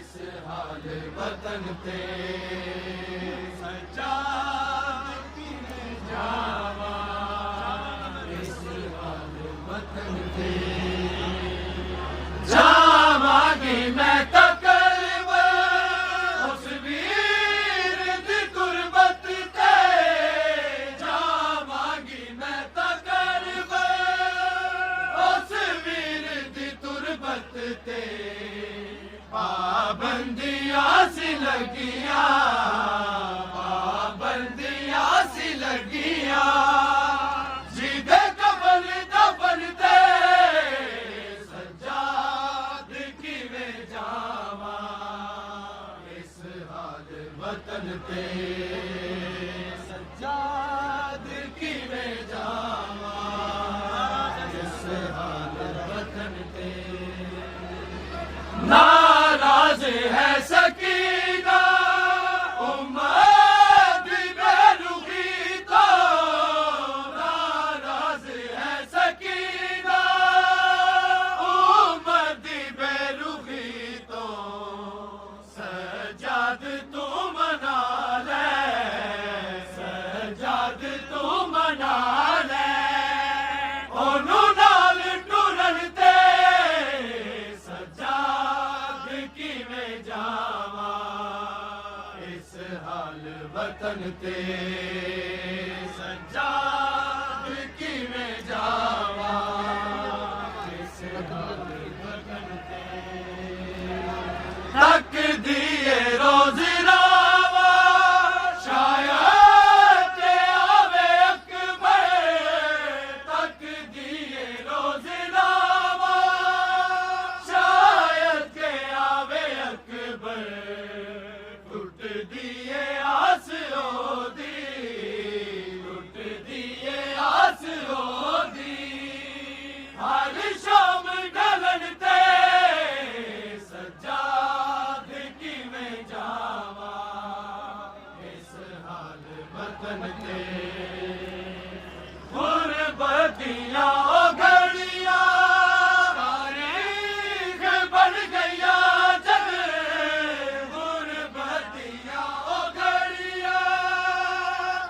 इस हाल वतन ते सजाद किवें जावा इस हाल वतन ते जावांगी मैं तकरीबन उस वीर दी गुरबत ते जावांगी मैं तकरीबन उस वीर दी तुरबत ते पाबंदियां सी लगियां पाबंदियां सी लगियां जिदे कफन दफन ते सजाद किवें जावा इस हाल वतन ते सजाद किवें जावा इस हाल वतन ते नाराज है सकीना उम्मत बेरुखी तो नाराज है सकीना उम्मत बेरुखी तो सजाद तू मना ले सजाद तू मना ले ओनू नाल टुरन ते सजाद किवें जावा इस हाल वतन ते सजाद किवें जावा इस हाल वतन ते तक दिए रोज रावा शायद के आवे अकबर तक दिए रोज रावा शायद के आवे अकबर टूट दिए आस ओदी टूट दिए आस ओदी हर शाम ढलन ते सजाद किवें जावा इस हाल वतन ते गुरबतियां ओ घड़ियां तारीख बन गईयां जग गुरबतियां ओ घड़ियां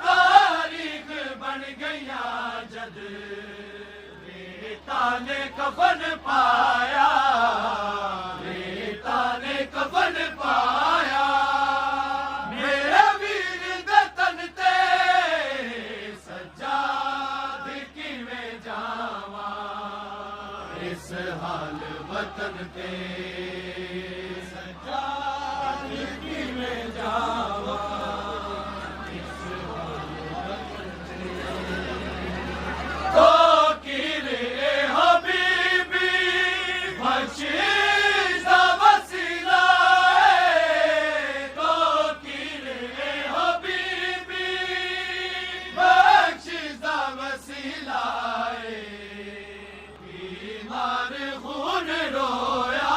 तारीख बन गईयां जग रेता ने कफन पाया रेता ने कफन पाया मेरे वीर दे तन ते सजाद किवें जावा इस हाल वतन ते सजाद किवें जावा इस हाल वतन ते ओ किरे हबीबी बख्शिश दा वसीला तो किरे हबीबी बख्शिश दा वसीला बीमार खून रोया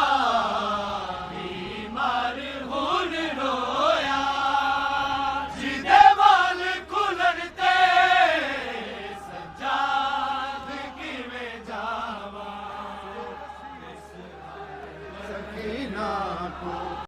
बीमार खून रोया जिदे वाल खुलन ते सजाद किवें जावा इस हाल वतन ते सकीना को